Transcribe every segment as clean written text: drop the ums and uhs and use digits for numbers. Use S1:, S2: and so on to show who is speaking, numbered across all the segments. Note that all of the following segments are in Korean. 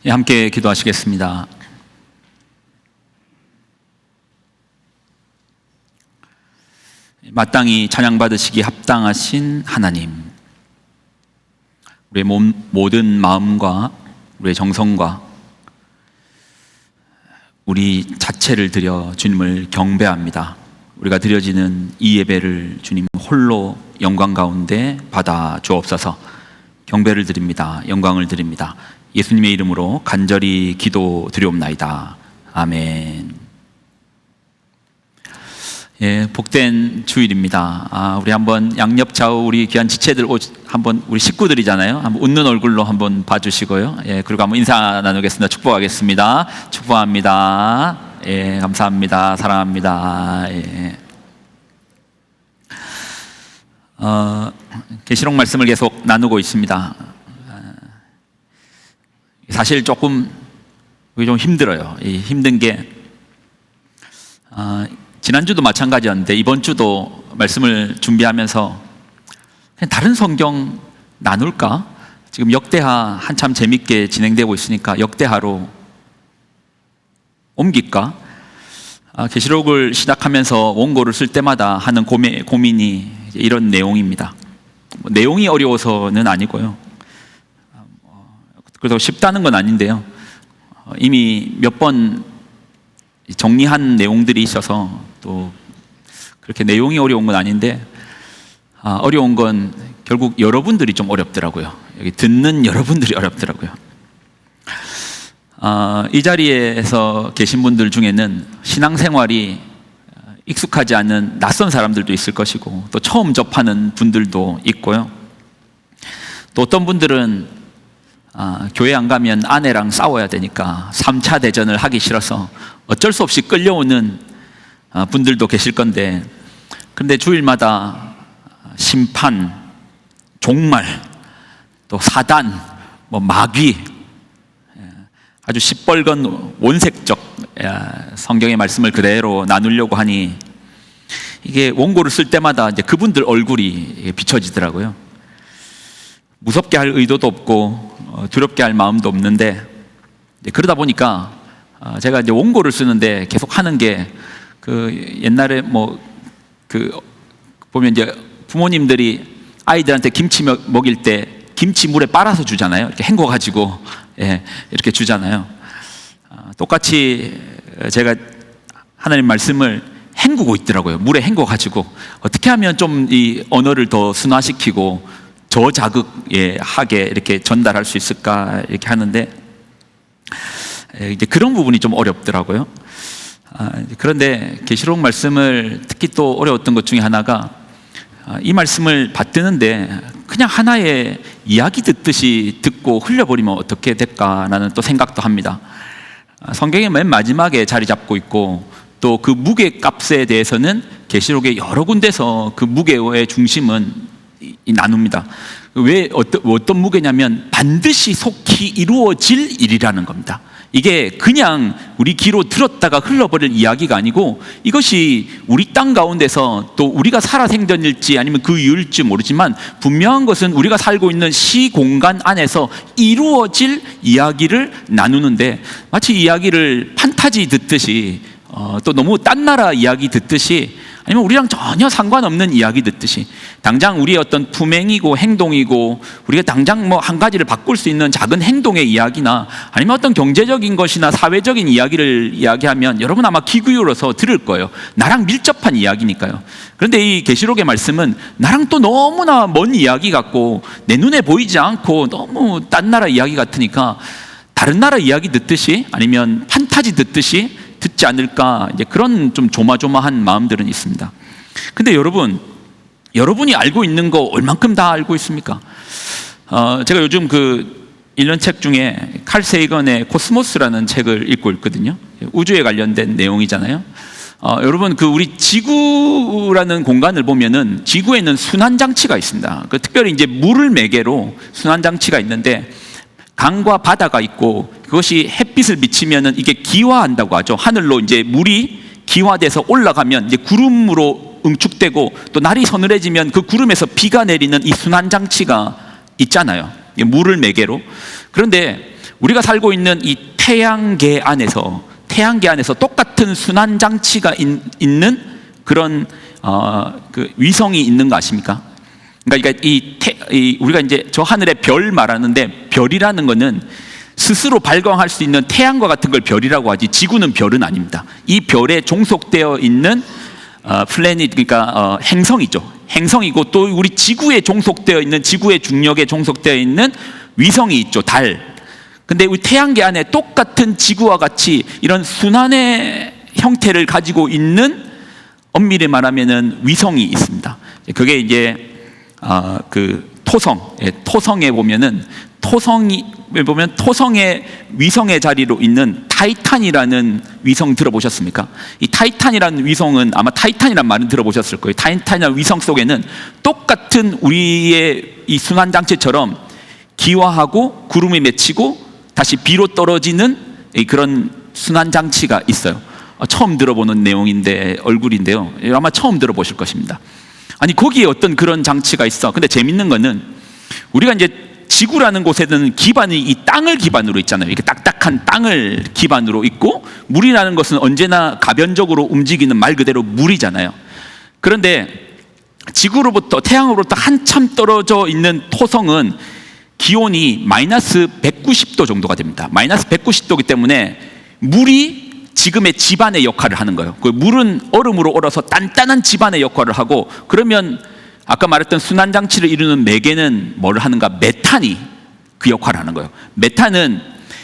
S1: 예, 함께 기도하시겠습니다. 마땅히 찬양받으시기 합당하신 하나님, 우리의 모든 마음과 우리의 정성과 우리 자체를 드려 주님을 경배합니다. 우리가 드려지는 이 예배를 주님 홀로 영광 가운데 받아 주옵소서. 경배를 드립니다. 영광을 드립니다. 예수님의 이름으로 간절히 기도드리옵나이다. 아멘. 예, 복된 주일입니다. 우리 한번 양옆 좌우 우리 귀한 지체들 한번 우리 식구들이잖아요. 한번 웃는 얼굴로 한번 봐주시고요. 예, 그리고 한번 인사 나누겠습니다. 축복하겠습니다. 축복합니다. 예, 감사합니다. 사랑합니다. 예. 계시록 말씀을 계속 나누고 있습니다. 사실 조금 좀 힘들어요. 이 힘든 게 지난주도 마찬가지였는데 이번 주도 말씀을 준비하면서 그냥 다른 성경 나눌까? 지금 역대하 한참 재밌게 진행되고 있으니까 역대하로 옮길까? 계시록을 시작하면서 원고를 쓸 때마다 하는 고민이 이런 내용입니다. 내용이 어려워서는 아니고요. 그래서 쉽다는 건 아닌데요. 이미 몇 번 정리한 내용들이 있어서 또 그렇게 내용이 어려운 건 아닌데 어려운 건 결국 여러분들이 좀 어렵더라고요. 여기 듣는 여러분들이 어렵더라고요. 이 자리에서 계신 분들 중에는 신앙생활이 익숙하지 않은 낯선 사람들도 있을 것이고 또 처음 접하는 분들도 있고요. 또 어떤 분들은 교회 안 가면 아내랑 싸워야 되니까 3차 대전을 하기 싫어서 어쩔 수 없이 끌려오는 분들도 계실 건데, 근데 주일마다 심판, 종말, 또 사단, 마귀, 아주 시뻘건 원색적 성경의 말씀을 그대로 나누려고 하니 이게 원고를 쓸 때마다 이제 그분들 얼굴이 비춰지더라고요. 무섭게 할 의도도 없고 두렵게 할 마음도 없는데, 그러다 보니까 제가 이제 원고를 쓰는데 계속 하는 게 옛날에 보면 이제 부모님들이 아이들한테 김치 먹일 때 김치 물에 빨아서 주잖아요. 이렇게 헹궈 가지고 이렇게 주잖아요. 똑같이 제가 하나님 말씀을 헹구고 있더라고요. 물에 헹궈 가지고 어떻게 하면 좀 이 언어를 더 순화시키고 저자극하게 이렇게 전달할 수 있을까 이렇게 하는데 이제 그런 부분이 좀 어렵더라고요. 그런데 계시록 말씀을 특히 또 어려웠던 것 중에 하나가 이 말씀을 받드는데 그냥 하나의 이야기 듣듯이 듣고 흘려버리면 어떻게 될까라는 또 생각도 합니다. 성경의 맨 마지막에 자리 잡고 있고 또 그 무게값에 대해서는 계시록의 여러 군데서 그 무게의 중심은 나눕니다. 왜 어떤 무게냐면 반드시 속히 이루어질 일이라는 겁니다. 이게 그냥 우리 귀로 들었다가 흘러버릴 이야기가 아니고 이것이 우리 땅 가운데서 또 우리가 살아 생전일지 아니면 그 이유일지 모르지만 분명한 것은 우리가 살고 있는 시공간 안에서 이루어질 이야기를 나누는데 마치 이야기를 판타지 듣듯이 또 너무 딴 나라 이야기 듣듯이 아니면 우리랑 전혀 상관없는 이야기 듣듯이 당장 우리의 어떤 품행이고 행동이고 우리가 당장 한 가지를 바꿀 수 있는 작은 행동의 이야기나 아니면 어떤 경제적인 것이나 사회적인 이야기를 이야기하면 여러분 아마 귀 기울여서 들을 거예요. 나랑 밀접한 이야기니까요. 그런데 이 계시록의 말씀은 나랑 또 너무나 먼 이야기 같고 내 눈에 보이지 않고 너무 딴 나라 이야기 같으니까 다른 나라 이야기 듣듯이 아니면 판타지 듣듯이 듣지 않을까, 이제 그런 좀 조마조마한 마음들은 있습니다. 근데 여러분이 알고 있는 거 얼만큼 다 알고 있습니까? 제가 요즘 읽는 책 중에 칼 세이건의 코스모스라는 책을 읽고 있거든요. 우주에 관련된 내용이잖아요. 여러분 우리 지구라는 공간을 보면은 지구에는 순환장치가 있습니다. 특별히 이제 물을 매개로 순환장치가 있는데 강과 바다가 있고 그것이 햇빛을 비치면은 이게 기화한다고 하죠. 하늘로 이제 물이 기화돼서 올라가면 이제 구름으로 응축되고 또 날이 서늘해지면 그 구름에서 비가 내리는 이 순환장치가 있잖아요. 물을 매개로. 그런데 우리가 살고 있는 이 태양계 안에서 똑같은 순환 장치가 있는 그런 그 위성이 있는 거 아십니까? 그러니까 우리가 이제 저 하늘의 별 말하는데, 별이라는 거는 스스로 발광할 수 있는 태양과 같은 걸 별이라고 하지, 지구는 별은 아닙니다. 이 별에 종속되어 있는 플래닛, 그러니까 행성이죠. 행성이고, 또 우리 지구에 종속되어 있는, 지구의 중력에 종속되어 있는 위성이 있죠. 달. 근데 우리 태양계 안에 똑같은 지구와 같이 이런 순환의 형태를 가지고 있는, 엄밀히 말하면은 위성이 있습니다. 그게 이제 그 토성에 보면은, 토성의 위성의 자리로 있는 타이탄이라는 위성 들어보셨습니까? 이 타이탄이라는 위성은, 아마 타이탄이라는 말은 들어보셨을 거예요. 타이탄이라는 위성 속에는 똑같은 우리의 이 순환 장치처럼 기화하고 구름이 맺히고 다시 비로 떨어지는 그런 순환 장치가 있어요. 처음 들어보는 내용인데, 얼굴인데요. 아마 처음 들어보실 것입니다. 아니, 거기에 어떤 그런 장치가 있어. 근데 재밌는 거는, 우리가 이제 지구라는 곳에는 기반이 이 땅을 기반으로 있잖아요. 이렇게 딱딱한 땅을 기반으로 있고, 물이라는 것은 언제나 가변적으로 움직이는 말 그대로 물이잖아요. 그런데 지구로부터, 태양으로부터 한참 떨어져 있는 토성은 기온이 마이너스 190도 정도가 됩니다. 마이너스 190도이기 때문에 물이 지금의 지반의 역할을 하는 거예요. 그 물은 얼음으로 얼어서 단단한 지반의 역할을 하고, 그러면 아까 말했던 순환장치를 이루는 매개는 뭘 하는가? 메탄이 그 역할을 하는 거예요. 메탄은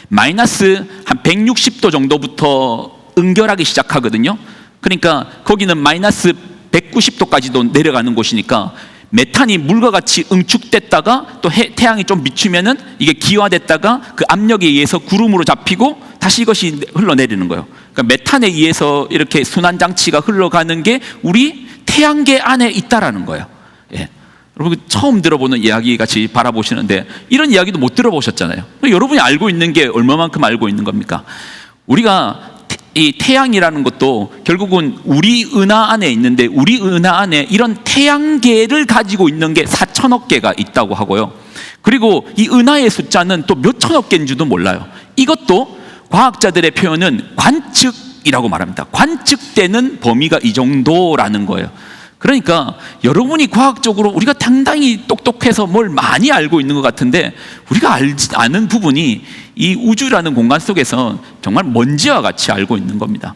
S1: 마이너스 한 160도 정도부터 응결하기 시작하거든요. 그러니까 거기는 마이너스 190도까지도 내려가는 곳이니까 메탄이 물과 같이 응축됐다가 또 태양이 좀 비추면은 이게 기화됐다가 그 압력에 의해서 구름으로 잡히고 다시 이것이 흘러내리는 거예요. 그러니까 메탄에 의해서 이렇게 순환장치가 흘러가는 게 우리 태양계 안에 있다라는 거예요. 예. 여러분, 처음 들어보는 이야기 같이 바라보시는데 이런 이야기도 못 들어보셨잖아요. 여러분이 알고 있는 게 얼마만큼 알고 있는 겁니까? 우리가 이 태양이라는 것도 결국은 우리 은하 안에 있는데, 우리 은하 안에 이런 태양계를 가지고 있는 게 4천억 개가 있다고 하고요. 그리고 이 은하의 숫자는 또 몇 천억 개인지도 몰라요. 이것도 과학자들의 표현은 관측이라고 말합니다. 관측되는 범위가 이 정도라는 거예요. 그러니까 여러분이 과학적으로 우리가 상당히 똑똑해서 뭘 많이 알고 있는 것 같은데, 우리가 아는 부분이 이 우주라는 공간 속에서 정말 먼지와 같이 알고 있는 겁니다.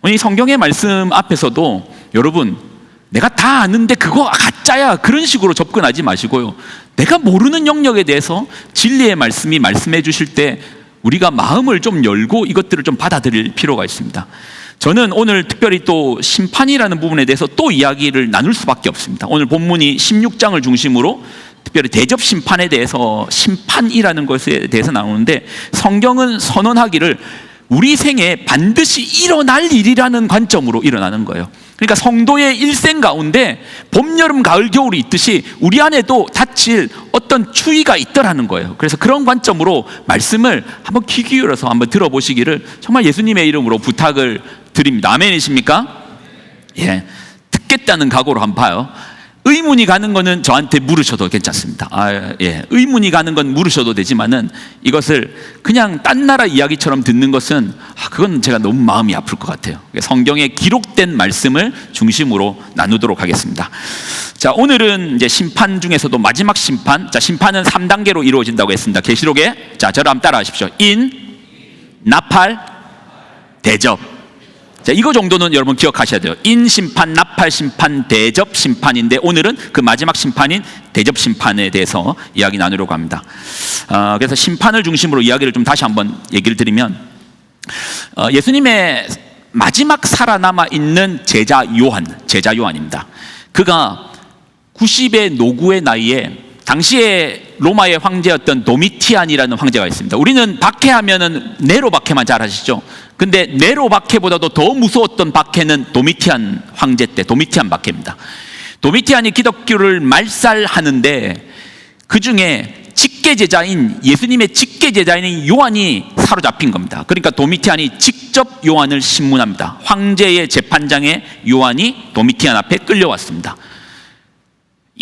S1: 이 성경의 말씀 앞에서도 여러분, 내가 다 아는데 그거 가짜야, 그런 식으로 접근하지 마시고요. 내가 모르는 영역에 대해서 진리의 말씀이 말씀해 주실 때 우리가 마음을 좀 열고 이것들을 좀 받아들일 필요가 있습니다. 저는 오늘 특별히 또 심판이라는 부분에 대해서 또 이야기를 나눌 수밖에 없습니다. 오늘 본문이 16장을 중심으로 특별히 대접 심판에 대해서, 심판이라는 것에 대해서 나오는데, 성경은 선언하기를 우리 생에 반드시 일어날 일이라는 관점으로 일어나는 거예요. 그러니까 성도의 일생 가운데 봄, 여름, 가을, 겨울이 있듯이 우리 안에도 닥칠 어떤 추위가 있더라는 거예요. 그래서 그런 관점으로 말씀을 한번 귀 기울여서 한번 들어보시기를 정말 예수님의 이름으로 부탁을 드립니다. 아멘이십니까? 예, 듣겠다는 각오로 한번 봐요. 의문이 가는 거는 저한테 물으셔도 괜찮습니다. 의문이 가는 건 물으셔도 되지만은 이것을 그냥 딴 나라 이야기처럼 듣는 것은 그건 제가 너무 마음이 아플 것 같아요. 성경에 기록된 말씀을 중심으로 나누도록 하겠습니다. 자, 오늘은 이제 심판 중에서도 마지막 심판. 자, 심판은 3단계로 이루어진다고 했습니다. 계시록에. 자, 저를 한번 따라하십시오. 인, 나팔, 대접. 자, 이거 정도는 여러분 기억하셔야 돼요. 인심판, 나팔심판, 대접심판인데, 오늘은 그 마지막 심판인 대접심판에 대해서 이야기 나누려고 합니다. 그래서 심판을 중심으로 이야기를 좀 다시 한번 얘기를 드리면, 예수님의 마지막 살아남아 있는 제자 요한입니다. 그가 90의 노구의 나이에 당시에 로마의 황제였던 도미티안이라는 황제가 있습니다. 우리는 박해하면은 네로 박해만 잘 아시죠? 근데 네로 박해보다도 더 무서웠던 박해는 도미티안 황제 때 도미티안 박해입니다. 도미티안이 기독교를 말살하는데 그 중에 직계제자인, 예수님의 직계제자인 요한이 사로잡힌 겁니다. 그러니까 도미티안이 직접 요한을 신문합니다. 황제의 재판장에 요한이 도미티안 앞에 끌려왔습니다.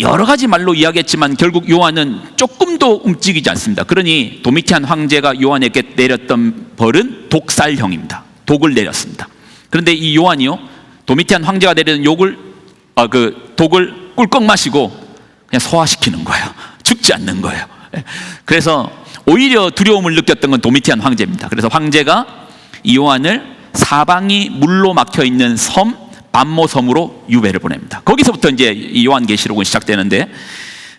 S1: 여러 가지 말로 이야기했지만 결국 요한은 조금도 움직이지 않습니다. 그러니 도미티안 황제가 요한에게 내렸던 벌은 독살형입니다. 독을 내렸습니다. 그런데 이 요한이요, 도미티안 황제가 내리는 독을 꿀꺽 마시고 그냥 소화시키는 거예요. 죽지 않는 거예요. 그래서 오히려 두려움을 느꼈던 건 도미티안 황제입니다. 그래서 황제가 이 요한을 사방이 물로 막혀 있는 섬 반모섬으로 유배를 보냅니다. 거기서부터 이제 이 요한계시록은 시작되는데,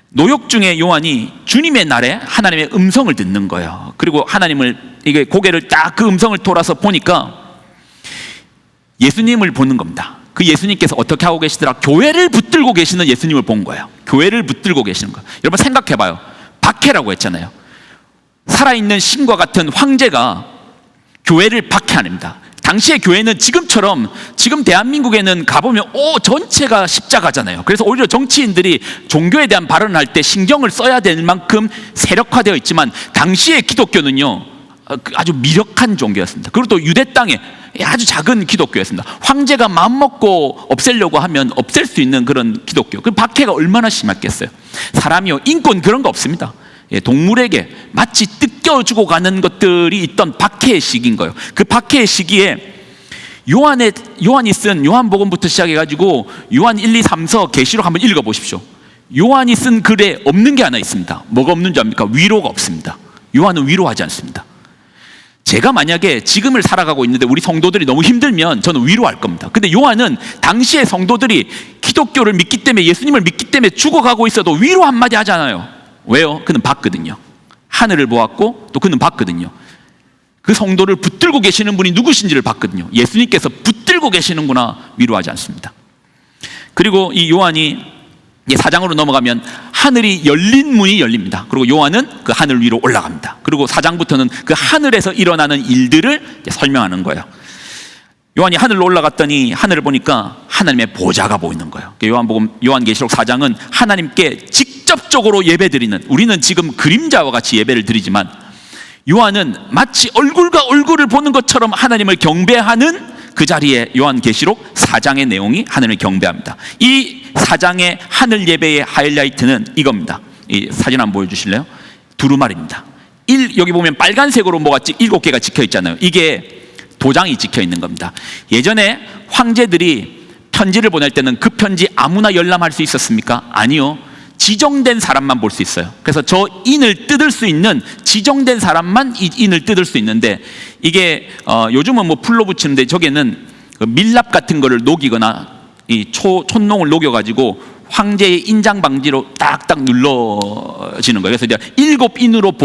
S1: 노역 중에 요한이 주님의 날에 하나님의 음성을 듣는 거예요. 그리고 하나님을, 이게 고개를 딱 그 음성을 돌아서 보니까 예수님을 보는 겁니다. 그 예수님께서 어떻게 하고 계시더라? 교회를 붙들고 계시는 예수님을 본 거예요. 교회를 붙들고 계시는 거예요. 여러분 생각해봐요. 박해라고 했잖아요. 살아있는 신과 같은 황제가 교회를 박해합니다. 당시의 교회는 지금처럼, 지금 대한민국에는 가보면 전체가 십자가잖아요. 그래서 오히려 정치인들이 종교에 대한 발언을 할 때 신경을 써야 될 만큼 세력화되어 있지만, 당시의 기독교는요 아주 미력한 종교였습니다. 그리고 또 유대 땅에 아주 작은 기독교였습니다. 황제가 마음먹고 없애려고 하면 없앨 수 있는 그런 기독교. 그 박해가 얼마나 심했겠어요. 사람이요, 인권 그런 거 없습니다. 동물에게 마치 뜯겨주고 가는 것들이 있던 박해의 시기인 거예요. 그 박해의 시기에 요한이 쓴 요한복음부터 시작해가지고 요한 1, 2, 3서 계시록 한번 읽어보십시오. 요한이 쓴 글에 없는 게 하나 있습니다. 뭐가 없는 줄 압니까? 위로가 없습니다. 요한은 위로하지 않습니다. 제가 만약에 지금을 살아가고 있는데 우리 성도들이 너무 힘들면 저는 위로할 겁니다. 근데 요한은 당시의 성도들이 기독교를 믿기 때문에, 예수님을 믿기 때문에 죽어가고 있어도 위로 한마디 하잖아요. 왜요? 그는 봤거든요. 하늘을 보았고 또 그는 봤거든요. 그 성도를 붙들고 계시는 분이 누구신지를 봤거든요. 예수님께서 붙들고 계시는구나. 위로하지 않습니다. 그리고 이 요한이 4장으로 넘어가면 하늘이 열린 문이 열립니다. 그리고 요한은 그 하늘 위로 올라갑니다. 그리고 4장부터는 그 하늘에서 일어나는 일들을 설명하는 거예요. 요한이 하늘로 올라갔더니 하늘을 보니까 하나님의 보좌가 보이는 거예요. 요한계시록 4장은 하나님께 직접적으로 예배드리는, 우리는 지금 그림자와 같이 예배를 드리지만 요한은 마치 얼굴과 얼굴을 보는 것처럼 하나님을 경배하는 그 자리에 요한계시록 4장의 내용이 하나님을 경배합니다. 이 4장의 하늘 예배의 하이라이트는 이겁니다. 이 사진 한번 보여주실래요? 두루마리입니다. 여기 보면 빨간색으로 뭐가 7개가 찍혀 있잖아요. 이게 도장이 찍혀 있는 겁니다. 예전에 황제들이 편지를 보낼 때는 그 편지 아무나 열람할 수 있었습니까? 아니요. 지정된 사람만 볼 수 있어요. 그래서 저 인을 뜯을 수 있는, 지정된 사람만 이 인을 뜯을 수 있는데, 이게 요즘은 뭐 풀로 붙이는데 저게는 그 밀랍 같은 거를 녹이거나 이 촌농을 녹여가지고 황제의 인장 방지로 딱딱 눌러지는 거예요. 그래서 이제 7인으로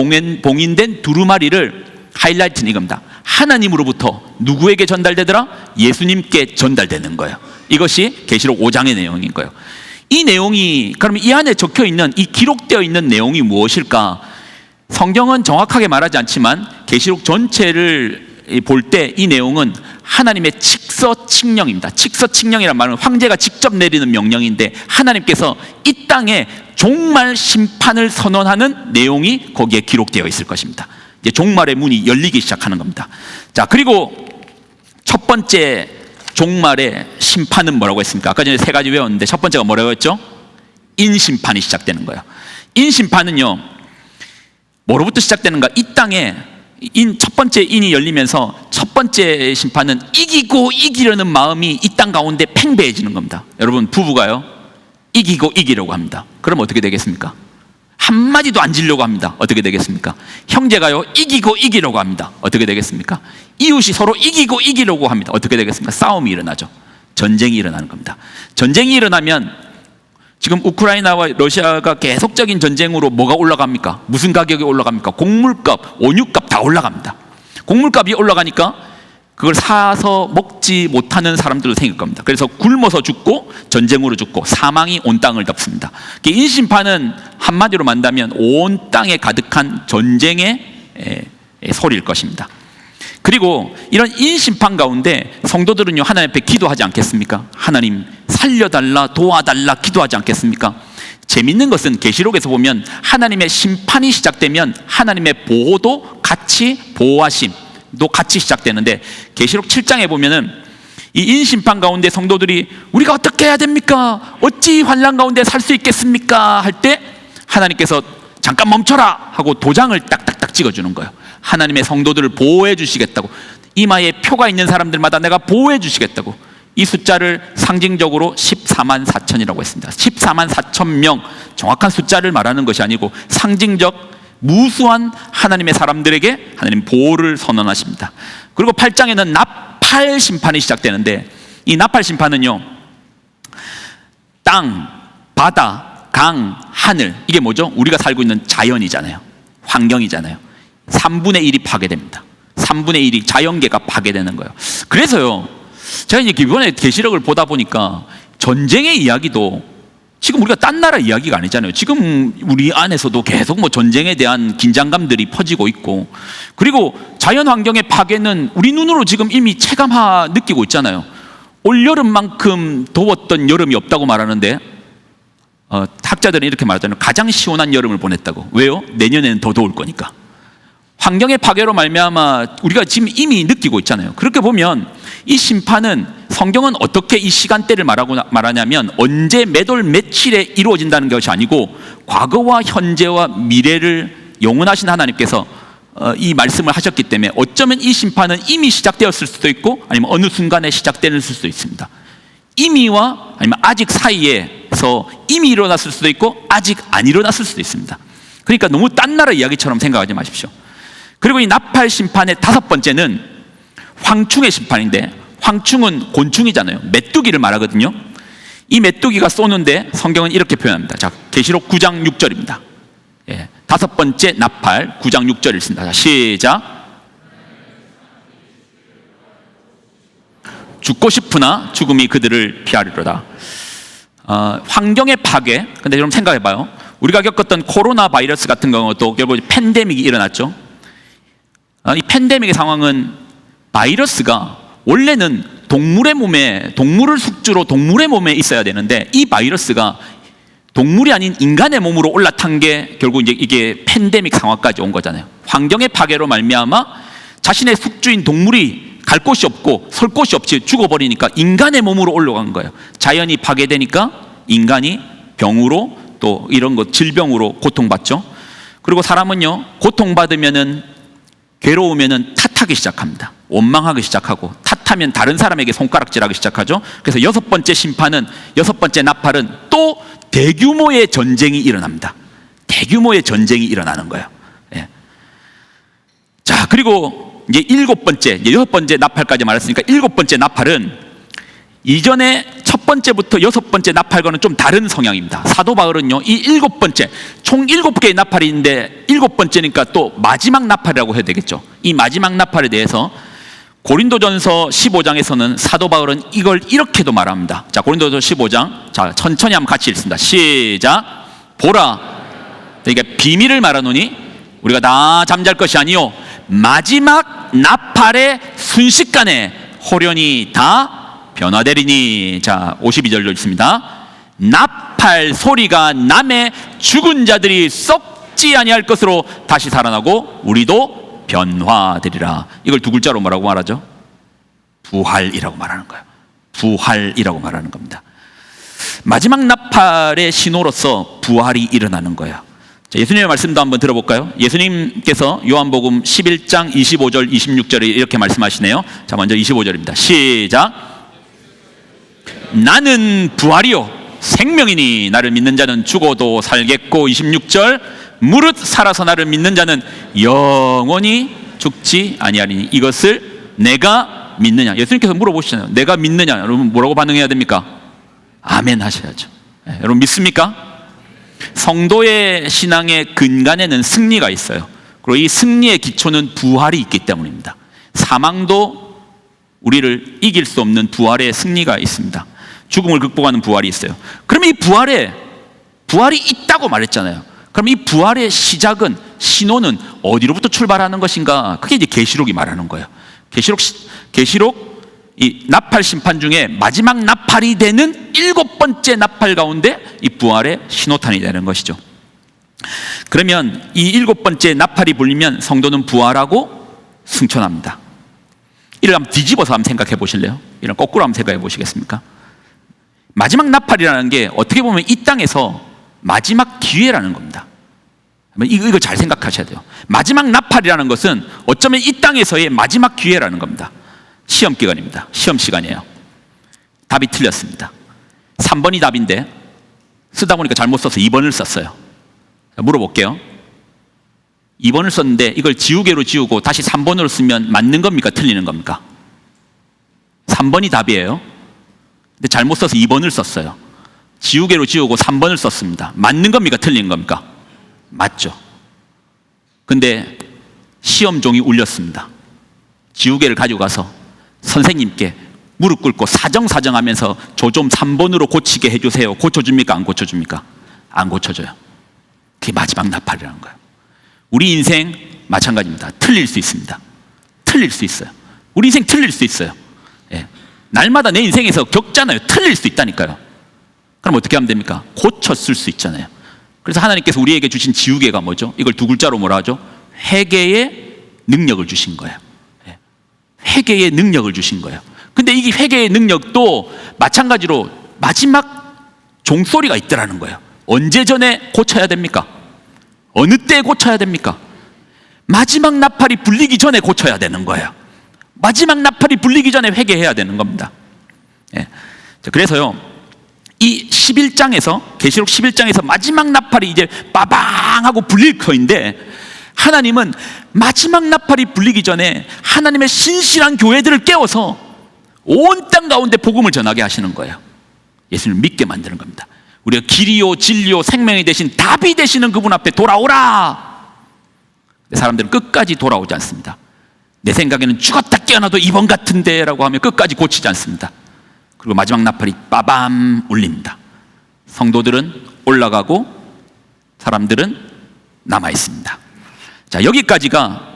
S1: 봉인된 두루마리를 하이라이트는 이겁니다. 하나님으로부터 누구에게 전달되더라? 예수님께 전달되는 거예요. 이것이 계시록 5장의 내용인 거예요. 이 내용이, 그러면 이 안에 적혀 있는, 이 기록되어 있는 내용이 무엇일까? 성경은 정확하게 말하지 않지만 계시록 전체를 볼 때 이 내용은 하나님의 칙서칙령입니다. 칙서칙령이란 말은 황제가 직접 내리는 명령인데, 하나님께서 이 땅에 종말 심판을 선언하는 내용이 거기에 기록되어 있을 것입니다. 이제 종말의 문이 열리기 시작하는 겁니다. 자, 그리고 첫 번째 종말의 심판은 뭐라고 했습니까? 아까 전에 3가지 외웠는데 첫 번째가 뭐라고 했죠? 인심판이 시작되는 거예요. 인심판은요, 뭐로부터 시작되는가? 이 땅에 첫 번째 인이 열리면서 첫 번째 심판은 이기고 이기려는 마음이 이 땅 가운데 팽배해지는 겁니다. 여러분, 부부가요 이기고 이기려고 합니다. 그럼 어떻게 되겠습니까? 한마디도 안 지려고 합니다. 어떻게 되겠습니까? 형제가요 이기고 이기려고 합니다. 어떻게 되겠습니까? 이웃이 서로 이기고 이기려고 합니다. 어떻게 되겠습니까? 싸움이 일어나죠. 전쟁이 일어나는 겁니다. 전쟁이 일어나면 지금 우크라이나와 러시아가 계속적인 전쟁으로 뭐가 올라갑니까? 무슨 가격이 올라갑니까? 곡물값, 원유값 다 올라갑니다. 곡물값이 올라가니까 그걸 사서 먹지 못하는 사람들도 생길 겁니다. 그래서 굶어서 죽고 전쟁으로 죽고 사망이 온 땅을 덮습니다. 인심판은 한마디로 말한다면 온 땅에 가득한 전쟁의 소리일 것입니다. 그리고 이런 인심판 가운데 성도들은요 하나님 앞에 기도하지 않겠습니까? 하나님 살려달라, 도와달라 기도하지 않겠습니까? 재밌는 것은 계시록에서 보면 하나님의 심판이 시작되면 하나님의 보호도 같이, 보호하심도 같이 시작되는데, 계시록 7장에 보면은 이 인심판 가운데 성도들이 우리가 어떻게 해야 됩니까? 어찌 환난 가운데 살 수 있겠습니까? 할 때 하나님께서 잠깐 멈춰라 하고 도장을 딱딱딱 찍어주는 거예요. 하나님의 성도들을 보호해 주시겠다고, 이마에 표가 있는 사람들마다 내가 보호해 주시겠다고. 이 숫자를 상징적으로 14만 4천이라고 했습니다. 14만 4천 명, 정확한 숫자를 말하는 것이 아니고 상징적 무수한 하나님의 사람들에게 하나님 보호를 선언하십니다. 그리고 8장에는 나팔 심판이 시작되는데, 이 나팔 심판은요, 땅, 바다, 강, 하늘, 이게 뭐죠? 우리가 살고 있는 자연이잖아요. 환경이잖아요. 3분의 1이 파괴됩니다. 3분의 1이 자연계가 파괴되는 거예요. 그래서요, 제가 이제 이번에 계시록을 보다 보니까 전쟁의 이야기도 지금 우리가 딴 나라 이야기가 아니잖아요. 지금 우리 안에서도 계속 뭐 전쟁에 대한 긴장감들이 퍼지고 있고, 그리고 자연 환경의 파괴는 우리 눈으로 지금 이미 체감하 느끼고 있잖아요. 올 여름만큼 더웠던 여름이 없다고 말하는데, 학자들은 이렇게 말하잖아요. 가장 시원한 여름을 보냈다고. 왜요? 내년에는 더 더울 거니까. 환경의 파괴로 말미암아 우리가 지금 이미 느끼고 있잖아요. 그렇게 보면 이 심판은, 성경은 어떻게 이 시간대를 말하냐면 언제 몇 월 며칠에 이루어진다는 것이 아니고 과거와 현재와 미래를 영원하신 하나님께서 이 말씀을 하셨기 때문에 어쩌면 이 심판은 이미 시작되었을 수도 있고 아니면 어느 순간에 시작되는 수도 있습니다. 이미와 아니면 아직 사이에서 이미 일어났을 수도 있고 아직 안 일어났을 수도 있습니다. 그러니까 너무 딴 나라 이야기처럼 생각하지 마십시오. 그리고 이 나팔 심판의 5번째는 황충의 심판인데, 황충은 곤충이잖아요. 메뚜기를 말하거든요. 이 메뚜기가 쏘는데 성경은 이렇게 표현합니다. 자, 계시록 9장 6절입니다. 예, 5번째 나팔 9장 6절 읽습니다. 자, 시작. 죽고 싶으나 죽음이 그들을 피하리로다. 환경의 파괴. 근데 여러분 생각해봐요. 우리가 겪었던 코로나 바이러스 같은 경우도 결국 팬데믹이 일어났죠. 이 팬데믹의 상황은 바이러스가 원래는 동물의 몸에, 동물을 숙주로 동물의 몸에 있어야 되는데 이 바이러스가 동물이 아닌 인간의 몸으로 올라탄 게 결국 이제 이게 팬데믹 상황까지 온 거잖아요. 환경의 파괴로 말미암아 자신의 숙주인 동물이 갈 곳이 없고 설 곳이 없이 죽어버리니까 인간의 몸으로 올라간 거예요. 자연이 파괴되니까 인간이 병으로 또 이런 것 질병으로 고통받죠. 그리고 사람은요, 고통받으면은, 괴로우면은 탓하기 시작합니다. 원망하기 시작하고, 탓하면 다른 사람에게 손가락질하기 시작하죠. 그래서 6번째 심판은, 6번째 나팔은 또 대규모의 전쟁이 일어납니다. 대규모의 전쟁이 일어나는 거예요. 예. 자, 그리고 이제 7번째, 이제 6번째 나팔까지 말했으니까 7번째 나팔은 이전에 첫 번째부터 6번째 나팔과는 좀 다른 성향입니다. 사도 바울은요, 이 7번째, 총 7개의 나팔이 있는데 7번째니까 또 마지막 나팔이라고 해야 되겠죠. 이 마지막 나팔에 대해서 고린도전서 15장에서는 사도 바울은 이걸 이렇게도 말합니다. 자, 고린도전서 15장, 자, 천천히 한번 같이 읽습니다. 시작. 보라, 그러니까 비밀을 말하노니 우리가 다 잠잘 것이 아니요 마지막 나팔의 순식간에 호련히 다 변화되리니. 자, 52절로 있습니다. 나팔 소리가 남의 죽은 자들이 썩지 아니할 것으로 다시 살아나고 우리도 변화되리라. 이걸 두 글자로 뭐라고 말하죠? 부활이라고 말하는 거예요. 부활이라고 말하는 겁니다. 마지막 나팔의 신호로서 부활이 일어나는 거예요. 자, 예수님의 말씀도 한번 들어볼까요? 예수님께서 요한복음 11장 25절 26절에 이렇게 말씀하시네요. 자, 먼저 25절입니다. 시작. 나는 부활이요 생명이니 나를 믿는 자는 죽어도 살겠고, 26절, 무릇 살아서 나를 믿는 자는 영원히 죽지 아니하리니 이것을 내가 믿느냐. 예수님께서 물어보시잖아요. 내가 믿느냐. 여러분 뭐라고 반응해야 됩니까? 아멘 하셔야죠. 네, 여러분 믿습니까? 성도의 신앙의 근간에는 승리가 있어요. 그리고 이 승리의 기초는 부활이 있기 때문입니다. 사망도 우리를 이길 수 없는 부활의 승리가 있습니다. 죽음을 극복하는 부활이 있어요. 그러면 이 부활이 있다고 말했잖아요. 그럼 이 부활의 시작은, 신호는 어디로부터 출발하는 것인가? 그게 이제 계시록이 말하는 거예요. 계시록 이 나팔 심판 중에 마지막 나팔이 되는 7번째 나팔 가운데 이 부활의 신호탄이 되는 것이죠. 그러면 이 7번째 나팔이 불리면 성도는 부활하고 승천합니다. 이를 한번 뒤집어서 한번 생각해 보실래요? 이런 거꾸로 한번 생각해 보시겠습니까? 마지막 나팔이라는 게 어떻게 보면 이 땅에서 마지막 기회라는 겁니다. 이거 잘 생각하셔야 돼요. 마지막 나팔이라는 것은 어쩌면 이 땅에서의 마지막 기회라는 겁니다. 시험 기간입니다. 시험 시간이에요. 답이 틀렸습니다. 3번이 답인데 쓰다 보니까 잘못 써서 2번을 썼어요. 물어볼게요. 2번을 썼는데 이걸 지우개로 지우고 다시 3번으로 쓰면 맞는 겁니까? 틀리는 겁니까? 3번이 답이에요. 근데 잘못 써서 2번을 썼어요. 지우개로 지우고 3번을 썼습니다. 맞는 겁니까? 틀리는 겁니까? 맞죠. 근데 시험 종이 울렸습니다. 지우개를 가지고 가서 선생님께 무릎 꿇고 사정하면서 저 좀 3번으로 고치게 해주세요. 고쳐줍니까? 안 고쳐줍니까? 안 고쳐줘요. 그게 마지막 나팔이라는 거예요. 우리 인생 마찬가지입니다. 틀릴 수 있습니다. 틀릴 수 있어요. 우리 인생 틀릴 수 있어요. 예. 날마다 내 인생에서 겪잖아요. 틀릴 수 있다니까요. 그럼 어떻게 하면 됩니까? 고쳤을 수 있잖아요. 그래서 하나님께서 우리에게 주신 지우개가 뭐죠? 이걸 두 글자로 뭐라 하죠? 회개의 능력을 주신 거예요. 예. 회개의 능력을 주신 거예요. 근데 이 회개의 능력도 마찬가지로 마지막 종소리가 있더라는 거예요. 언제 전에 고쳐야 됩니까? 어느 때 고쳐야 됩니까? 마지막 나팔이 불리기 전에 고쳐야 되는 거예요. 마지막 나팔이 불리기 전에 회개해야 되는 겁니다. 예. 그래서요, 이 11장에서, 계시록 11장에서 마지막 나팔이 이제 빠방하고 불릴 터인데, 하나님은 마지막 나팔이 불리기 전에 하나님의 신실한 교회들을 깨워서 온 땅 가운데 복음을 전하게 하시는 거예요. 예수님을 믿게 만드는 겁니다. 우리가 길이요 진리요 생명이 되신 답이 되시는 그분 앞에 돌아오라. 사람들은 끝까지 돌아오지 않습니다. 내 생각에는 죽었다 깨어나도 이번 같은데 라고 하면 끝까지 고치지 않습니다. 그리고 마지막 나팔이 빠밤 울립니다. 성도들은 올라가고 사람들은 남아 있습니다. 자, 여기까지가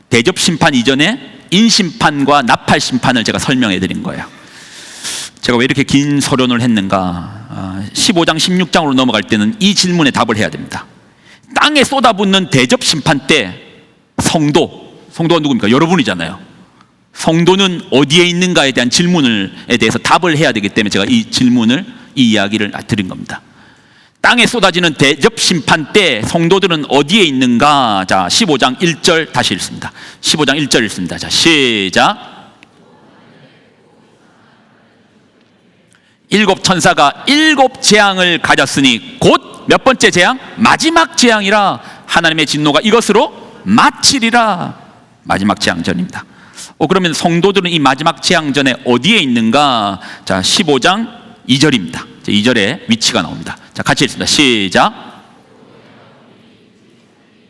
S1: 대접 심판 이전에 인심판과 나팔 심판을 제가 설명해 드린 거예요. 제가 왜 이렇게 긴 서론을 했는가? 15장 16장으로 넘어갈 때는 이 질문에 답을 해야 됩니다. 땅에 쏟아붓는 대접 심판 때 성도가 누굽니까? 여러분이잖아요. 성도는 어디에 있는가에 대한 질문에 대해서 답을 해야 되기 때문에 제가 이 이야기를 드린 겁니다. 땅에 쏟아지는 대접 심판 때 성도들은 어디에 있는가? 자, 15장 1절 다시 읽습니다. 15장 1절 읽습니다. 자, 시작. 7 천사가 7 재앙을 가졌으니 곧 몇 번째 재앙? 마지막 재앙이라 하나님의 진노가 이것으로 마치리라. 마지막 재앙 전입니다. 그러면 성도들은 이 마지막 재앙 전에 어디에 있는가? 자, 15장 2절입니다. 2절에 위치가 나옵니다. 자, 같이 읽습니다. 시작.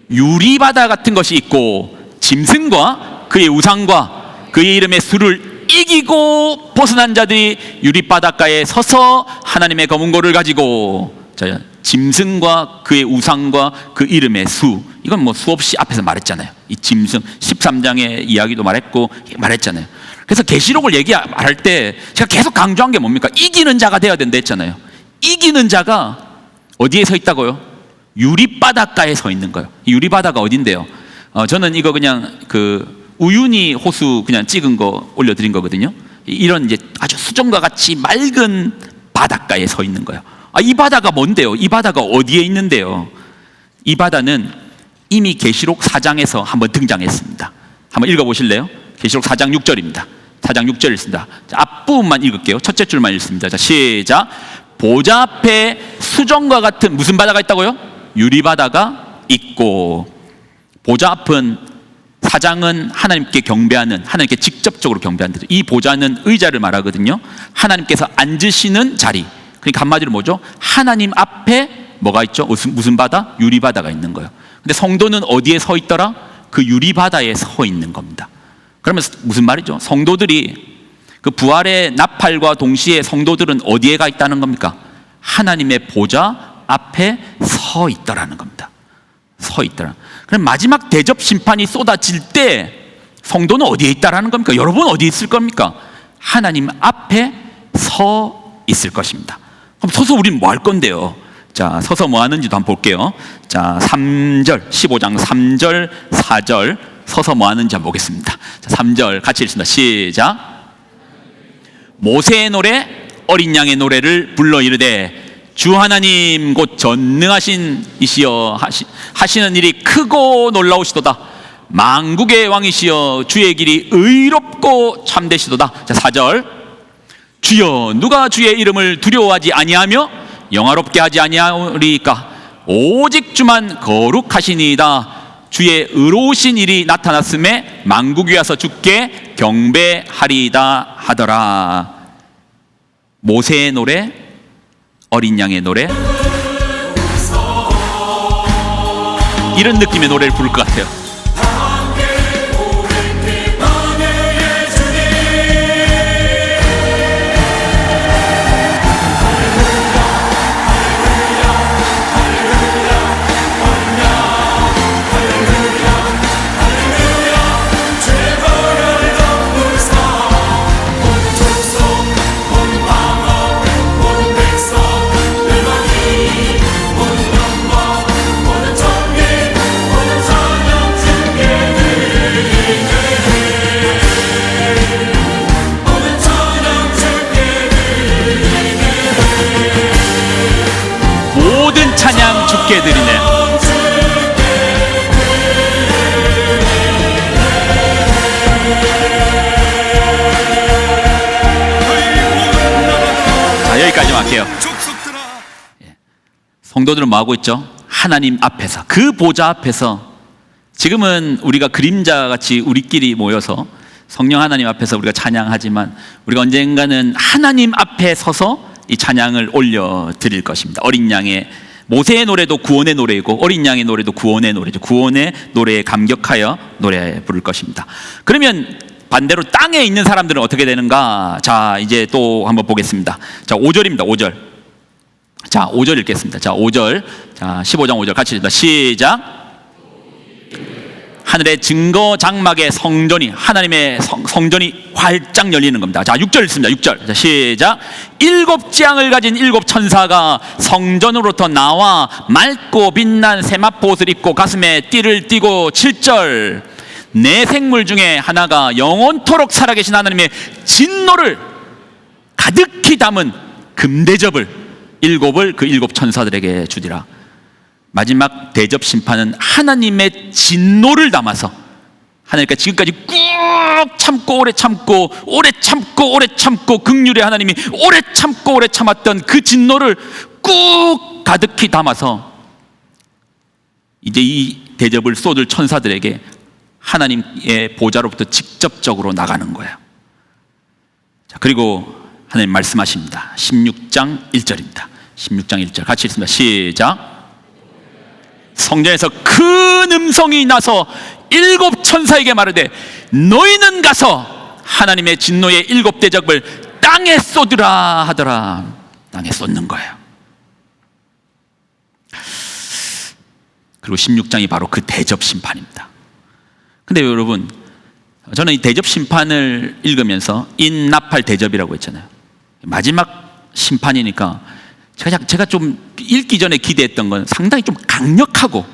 S1: 유리바다 같은 것이 있고 짐승과 그의 우상과 그의 이름의 수를 이기고 벗어난 자들이 유리바닷가에 서서 하나님의 검은고를 가지고, 자, 짐승과 그의 우상과 그 이름의 수, 이건 뭐 수없이 앞에서 말했잖아요. 이 짐승 13장의 이야기도 말했잖아요. 그래서 계시록을 얘기할 때 제가 계속 강조한 게 뭡니까? 이기는 자가 되어야 된다 했잖아요. 이기는 자가 어디에 서 있다고요? 유리바닷가에 서 있는 거예요. 유리바다가 어딘데요? 저는 이거 그냥 우유니 호수 그냥 찍은 거 올려드린 거거든요. 이런 이제 아주 수정과 같이 맑은 바닷가에 서 있는 거예요. 이 바다가 뭔데요? 이 바다가 어디에 있는데요? 이 바다는 이미 계시록 4장에서 한번 등장했습니다. 한번 읽어보실래요? 계시록 4장 6절입니다. 4장 6절 읽습니다. 자, 앞부분만 읽을게요. 첫째 줄만 읽습니다. 자, 시작. 보좌 앞에 수정과 같은 무슨 바다가 있다고요? 유리바다가 있고, 보좌 앞은 4장은 하나님께 경배하는, 하나님께 직접적으로 경배하는 데죠. 이 보좌는 의자를 말하거든요. 하나님께서 앉으시는 자리. 그러니까 한마디로 뭐죠? 하나님 앞에 뭐가 있죠? 무슨 바다? 유리바다가 있는 거예요. 근데 성도는 어디에 서 있더라? 그 유리바다에 서 있는 겁니다. 그러면 무슨 말이죠? 성도들이 그 부활의 나팔과 동시에 성도들은 어디에 가 있다는 겁니까? 하나님의 보좌 앞에 서 있더라는 겁니다. 서 있더라. 그럼 마지막 대접 심판이 쏟아질 때 성도는 어디에 있다라는 겁니까? 여러분 어디에 있을 겁니까? 하나님 앞에 서 있을 것입니다. 그럼 서서 우리는 뭐 할 건데요? 자, 서서 뭐 하는지도 한번 볼게요. 자, 3절, 15장 3절, 4절 서서 뭐 하는지 한번 보겠습니다. 자, 3절 같이 읽습니다. 시작. 모세의 노래, 어린 양의 노래를 불러 이르되 주 하나님 곧 전능하신 이시여 하시는 일이 크고 놀라우시도다. 만국의 왕이시여 주의 길이 의롭고 참되시도다. 자, 4절. 주여 누가 주의 이름을 두려워하지 아니하며 영화롭게 하지 아니하리까? 오직 주만 거룩하시니이다. 주의 의로우신 일이 나타났음에 만국이 와서 주께 경배하리이다 하더라. 모세의 노래, 어린 양의 노래, 이런 느낌의 노래를 부를 것 같아요. 모든 찬양 주께 드리네. 자, 여기까지만 할게요. 성도들은 뭐 하고 있죠? 하나님 앞에서, 그 보좌 앞에서, 지금은 우리가 그림자같이 우리끼리 모여서 성령 하나님 앞에서 우리가 찬양하지만 우리가 언젠가는 하나님 앞에 서서 이 찬양을 올려드릴 것입니다. 어린 양의, 모세의 노래도 구원의 노래이고 어린 양의 노래도 구원의 노래죠. 구원의 노래에 감격하여 노래 부를 것입니다. 그러면 반대로 땅에 있는 사람들은 어떻게 되는가? 자, 이제 또 한번 보겠습니다. 자, 5절입니다. 5절. 자, 5절 읽겠습니다. 자, 5절. 자, 15장 5절 같이 읽습니다. 시작. 하늘의 증거 장막의 성전이, 하나님의 성전이 활짝 열리는 겁니다. 자, 6절 읽습니다. 6절. 자, 시작. 7지향을 가진 7천사가 성전으로부터 나와 맑고 빛난 세마포 옷을 입고 가슴에 띠를 띠고 7절. 내 생물 중에 하나가 영원토록 살아계신 하나님의 진노를 가득히 담은 금대접을 7을 그 7천사들에게 주리라. 마지막 대접 심판은 하나님의 진노를 담아서, 하나님께 지금까지 꾹 참고 오래 참고 오래 참고 오래 참고 긍휼의 하나님이 오래 참고 오래 참았던 그 진노를 꾹 가득히 담아서 이제 이 대접을 쏟을 천사들에게 하나님의 보좌로부터 직접적으로 나가는 거예요. 자, 그리고 하나님 말씀하십니다. 16장 1절입니다. 16장 1절 같이 읽습니다. 시작. 성전에서 큰 음성이 나서 7천사에게 말하되 너희는 가서 하나님의 진노의 7대접을 땅에 쏟으라 하더라. 땅에 쏟는 거예요. 그리고 16장이 바로 그 대접 심판입니다. 근데 여러분, 저는 이 대접 심판을 읽으면서 인나팔 대접이라고 했잖아요. 마지막 심판이니까 제가 좀 읽기 전에 기대했던 건 상당히 좀 강력하고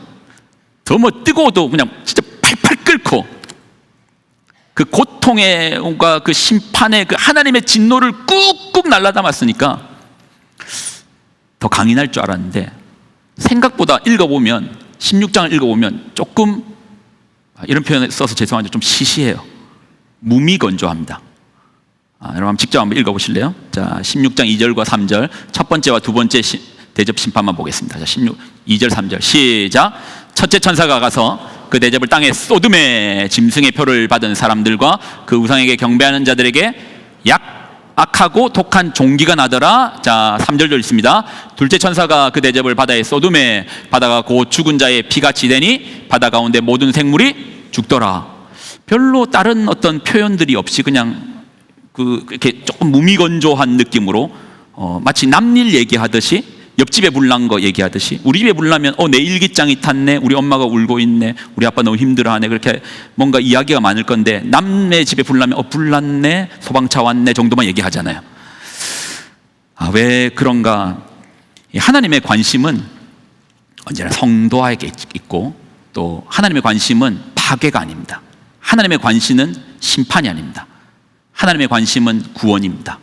S1: 더 뭐 뜨거워도 그냥 진짜 팔팔 끓고 그 고통과 그 심판의 그 하나님의 진노를 꾹꾹 날라담았으니까 더 강인할 줄 알았는데, 생각보다 읽어보면 16장을 읽어보면 조금, 이런 표현을 써서 죄송한데 좀 시시해요. 무미건조합니다. 여러분 직접 한번 읽어보실래요? 자, 16장 2절과 3절 첫 번째와 두 번째 대접 심판만 보겠습니다. 자, 2절 3절 시작. 첫째 천사가 가서 그 대접을 땅에 쏟음에 짐승의 표를 받은 사람들과 그 우상에게 경배하는 자들에게 악하고 독한 종기가 나더라. 자, 3절도 있습니다. 둘째 천사가 그 대접을 바다에 쏟음에 바다가 곧 죽은 자의 피같이 되니 바다 가운데 모든 생물이 죽더라. 별로 다른 어떤 표현들이 없이 그냥 이렇게 조금 무미건조한 느낌으로 마치 남일 얘기하듯이, 옆집에 불난 거 얘기하듯이, 우리 집에 불나면 내 일기장이 탔네, 우리 엄마가 울고 있네, 우리 아빠 너무 힘들어하네, 그렇게 뭔가 이야기가 많을 건데 남의 집에 불나면 불났네, 소방차 왔네 정도만 얘기하잖아요. 왜 그런가? 하나님의 관심은 언제나 성도에게 있고, 또 하나님의 관심은 파괴가 아닙니다. 하나님의 관심은 심판이 아닙니다. 하나님의 관심은 구원입니다.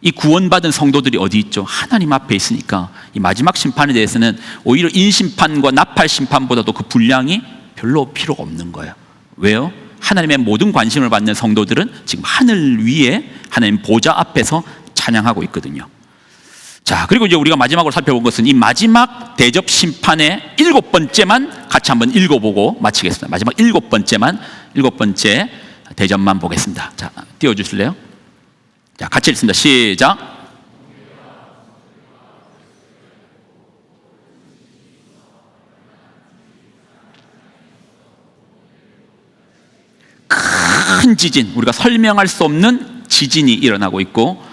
S1: 이 구원받은 성도들이 어디 있죠? 하나님 앞에 있으니까 이 마지막 심판에 대해서는 오히려 인심판과 나팔 심판보다도 그 분량이 별로 필요가 없는 거예요. 왜요? 하나님의 모든 관심을 받는 성도들은 지금 하늘 위에 하나님 보좌 앞에서 찬양하고 있거든요. 자, 그리고 이제 우리가 마지막으로 살펴본 것은 이 마지막 대접 심판의 7번째만 같이 한번 읽어보고 마치겠습니다. 마지막 7번째 대접만 보겠습니다. 자, 띄워주실래요? 자, 같이 읽습니다. 시작. 큰 지진, 우리가 설명할 수 없는 지진이 일어나고 있고,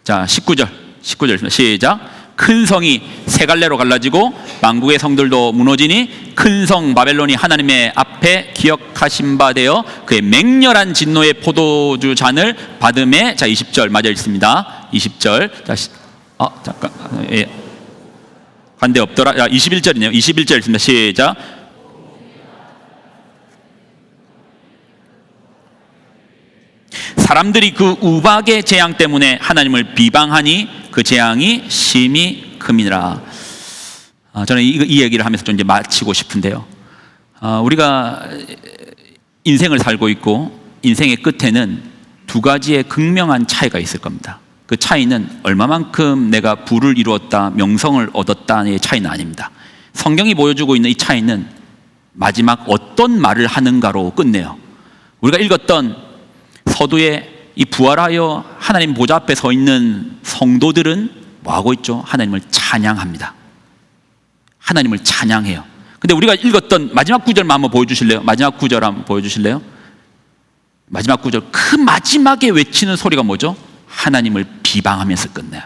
S1: 자, 19절 시작. 큰 성이 세 갈래로 갈라지고 만국의 성들도 무너지니 큰 성 바벨론이 하나님의 앞에 기억하신 바 되어 그의 맹렬한 진노의 포도주 잔을 받음에, 자 20절 맞아 읽습니다. 20절 다시 잠깐 반대 없더라. 21절이네요. 21절 읽습니다. 시작. 사람들이 그 우박의 재앙 때문에 하나님을 비방하니 그 재앙이 심히 큼이니라. 저는 이 얘기를 하면서 좀 이제 마치고 싶은데요. 우리가 인생을 살고 있고 인생의 끝에는 두 가지의 극명한 차이가 있을 겁니다. 그 차이는 얼마만큼 내가 부를 이루었다, 명성을 얻었다의 차이는 아닙니다. 성경이 보여주고 있는 이 차이는 마지막 어떤 말을 하는가로 끝내요. 우리가 읽었던 서두에 이 부활하여 하나님 보좌 앞에 서 있는 성도들은 뭐 하고 있죠? 하나님을 찬양합니다. 하나님을 찬양해요. 근데 우리가 읽었던 마지막 구절만 한번 보여주실래요? 마지막 구절 한번 보여주실래요? 마지막 구절, 그 마지막에 외치는 소리가 뭐죠? 하나님을 비방하면서 끝내요.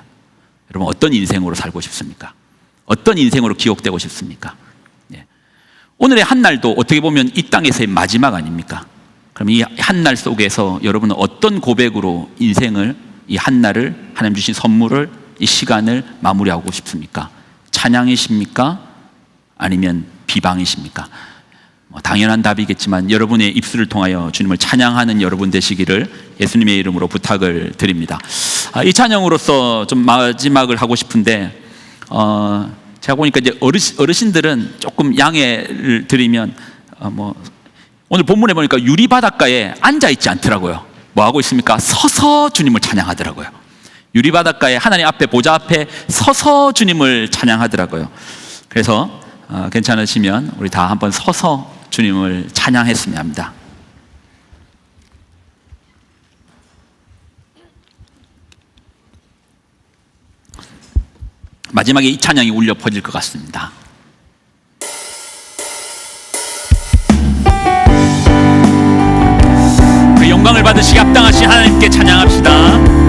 S1: 여러분, 어떤 인생으로 살고 싶습니까? 어떤 인생으로 기억되고 싶습니까? 예. 오늘의 한 날도 어떻게 보면 이 땅에서의 마지막 아닙니까? 그럼 이 한 날 속에서 여러분은 어떤 고백으로 인생을, 이 한 날을, 하나님 주신 선물을, 이 시간을 마무리하고 싶습니까? 찬양이십니까? 아니면 비방이십니까? 당연한 답이겠지만 여러분의 입술을 통하여 주님을 찬양하는 여러분 되시기를 예수님의 이름으로 부탁을 드립니다. 이 찬양으로서 좀 마지막을 하고 싶은데, 제가 보니까 이제 어르신들은 조금 양해를 드리면, 오늘 본문에 보니까 유리 바닷가에 앉아 있지 않더라고요. 뭐 하고 있습니까? 서서 주님을 찬양하더라고요. 유리 바닷가에 하나님 앞에 보좌 앞에 서서 주님을 찬양하더라고요. 그래서 괜찮으시면 우리 다 한번 서서 주님을 찬양했으면 합니다. 마지막에 이 찬양이 울려 퍼질 것 같습니다. 그 영광을 받으시기 합당하신 하나님께 찬양합시다.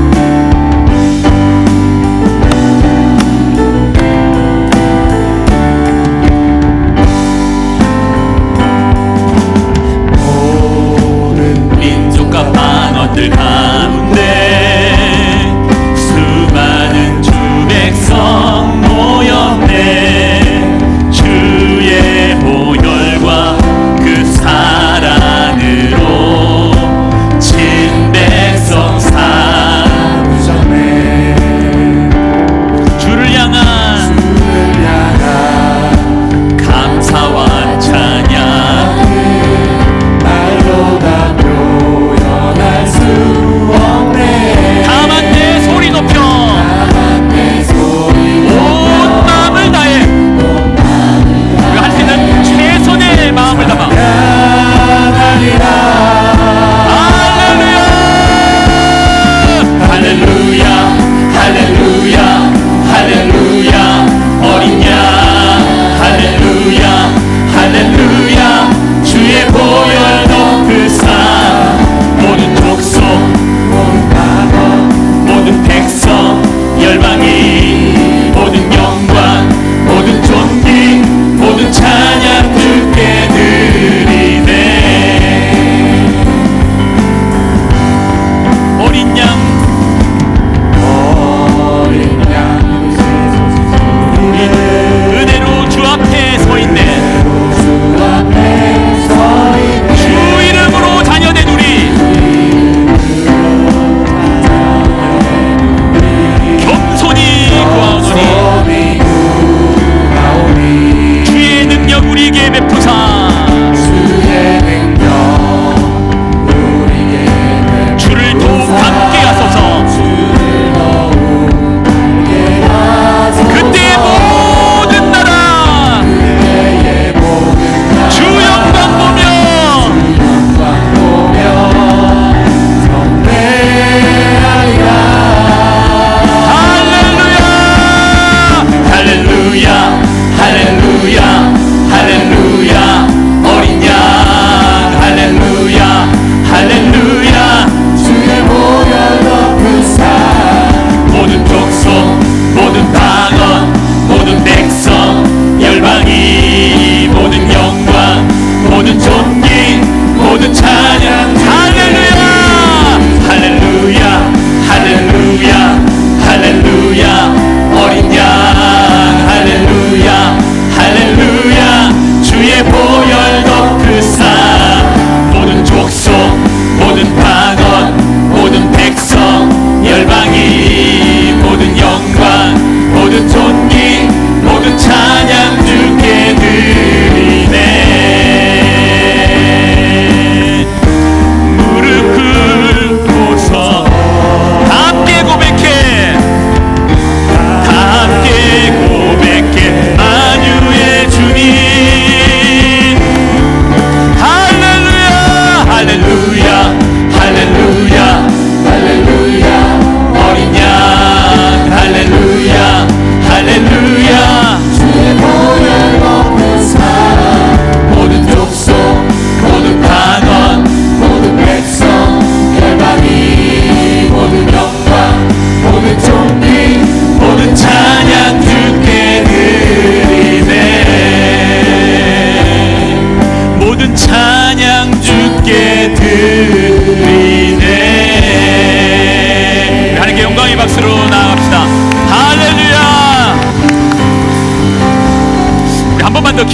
S1: 만원들 가운데 수많은 주 백성 모였네. 주의 보혈과 그 사랑으로 진 백성 사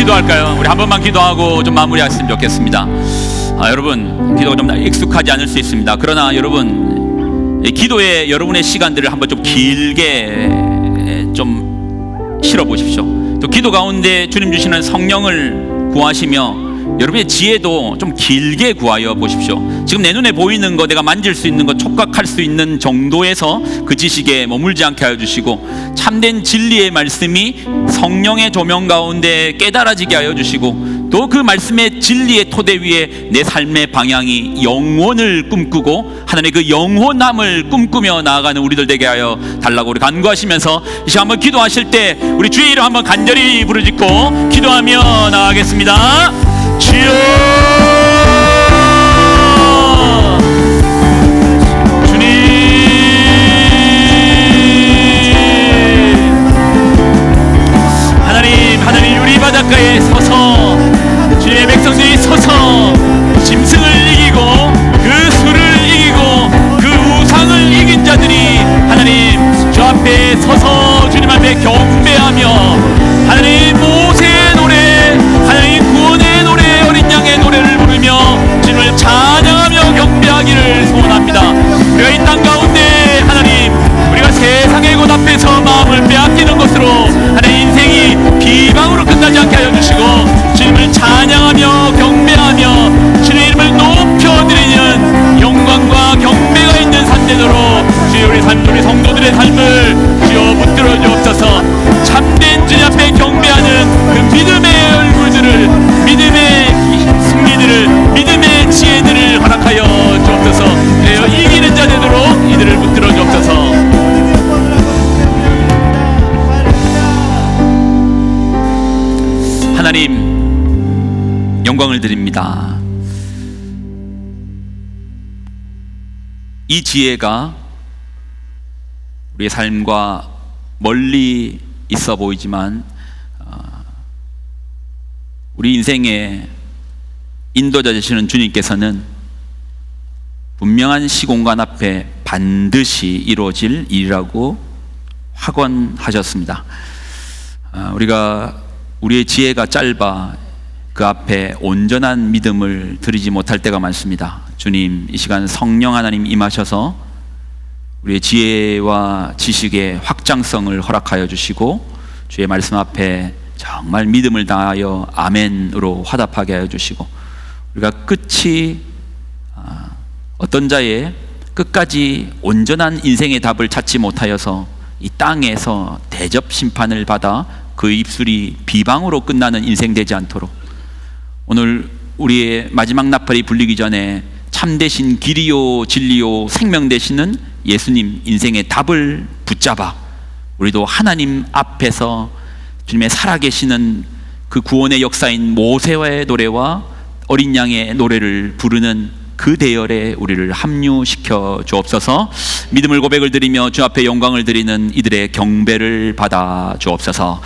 S1: 기도할까요? 우리 한 번만 기도하고 좀 마무리했으면 좋겠습니다. 여러분, 기도가 좀 익숙하지 않을 수 있습니다. 그러나 여러분, 기도에 여러분의 시간들을 한번 좀 길게 좀 실어 보십시오. 또 기도 가운데 주님 주시는 성령을 구하시며 여러분의 지혜도 좀 길게 구하여 보십시오. 지금 내 눈에 보이는 거, 내가 만질 수 있는 거, 촉각할 수 있는 정도에서 그 지식에 머물지 않게 하여 주시고, 참된 진리의 말씀이 성령의 조명 가운데 깨달아지게 하여 주시고, 또 그 말씀의 진리의 토대 위에 내 삶의 방향이 영원을 꿈꾸고 하나님의 그 영원함을 꿈꾸며 나아가는 우리들 되게 하여 달라고 우리 간구하시면서 이 시간 한번 기도하실 때 우리 주의 이름 한번 간절히 부르짖고 기도하며 나아가겠습니다. 주여, 주님, 하나님 우리 바닷가에 서서 주의 백성들이 서서 짐승을 이기고 그 수를 이기고 그 우상을 이긴 자들이 하나님 주 앞에 서서 주님 앞에 경배하며 하나님 모세의 노래, 하나님 구원의 노래, 어린 양의 노래를 부르며 주님을 찬양하며 경배하기를 소원합니다. 우리가 이 땅 가운데 하나님, 우리가 세상의 곳 앞에서 마음을 빼앗기는 것으로 하나님 인생이 비방으로 끝나지 않게 하여 주시고 주님을 찬양하며 경배하며 주님의 이름을 높여드리는 영광과 경배가 있는 산대도로 주여 우리 삶, 우리 성도들의 삶을 주여 붙들어 주옵소서. 참된 주님 앞에 경배하는 그 믿음의 얼굴들을, 믿음의 승리들을, 믿음의 지혜들을 허락하여 주옵소서. 그래요 이기는 자 되도록 이들을 붙들어 주옵소서. 하나님 영광을 드립니다. 이 지혜가 우리의 삶과 멀리 있어 보이지만 우리 인생의 인도자 되시는 주님께서는 분명한 시공간 앞에 반드시 이루어질 일이라고 확언하셨습니다. 우리가 우리의 지혜가 짧아 그 앞에 온전한 믿음을 드리지 못할 때가 많습니다. 주님, 이 시간 성령 하나님 임하셔서 우리의 지혜와 지식의 확장성을 허락하여 주시고 주의 말씀 앞에 정말 믿음을 다하여 아멘으로 화답하게 하여 주시고 우리가 끝이 어떤 자의 끝까지 온전한 인생의 답을 찾지 못하여서 이 땅에서 대접 심판을 받아 그 입술이 비방으로 끝나는 인생 되지 않도록 오늘 우리의 마지막 나팔이 불리기 전에 참되신 길이요 진리요 생명 되시는 예수님 인생의 답을 붙잡아 우리도 하나님 앞에서 주님의 살아계시는 그 구원의 역사인 모세와의 노래와 어린 양의 노래를 부르는 그 대열에 우리를 합류시켜 주옵소서. 믿음을 고백을 드리며 주 앞에 영광을 드리는 이들의 경배를 받아 주옵소서.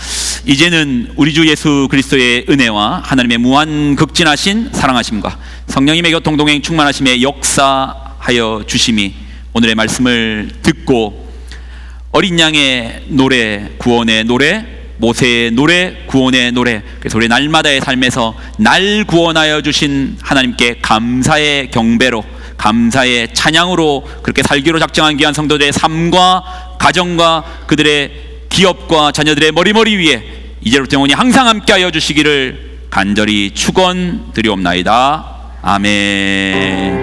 S1: 이제는 우리 주 예수 그리스도의 은혜와 하나님의 무한 극진하신 사랑하심과 성령님의 교통 동행 충만하심에 역사하여 주심이 오늘의 말씀을 듣고 어린 양의 노래, 구원의 노래, 모세의 노래, 구원의 노래, 그래서 우리 날마다의 삶에서 날 구원하여 주신 하나님께 감사의 경배로, 감사의 찬양으로 그렇게 살기로 작정한 귀한 성도들의 삶과 가정과 그들의 기업과 자녀들의 머리머리 위에 이제부터 영원히 항상 함께하여 주시기를 간절히 축원드리옵나이다. 아멘.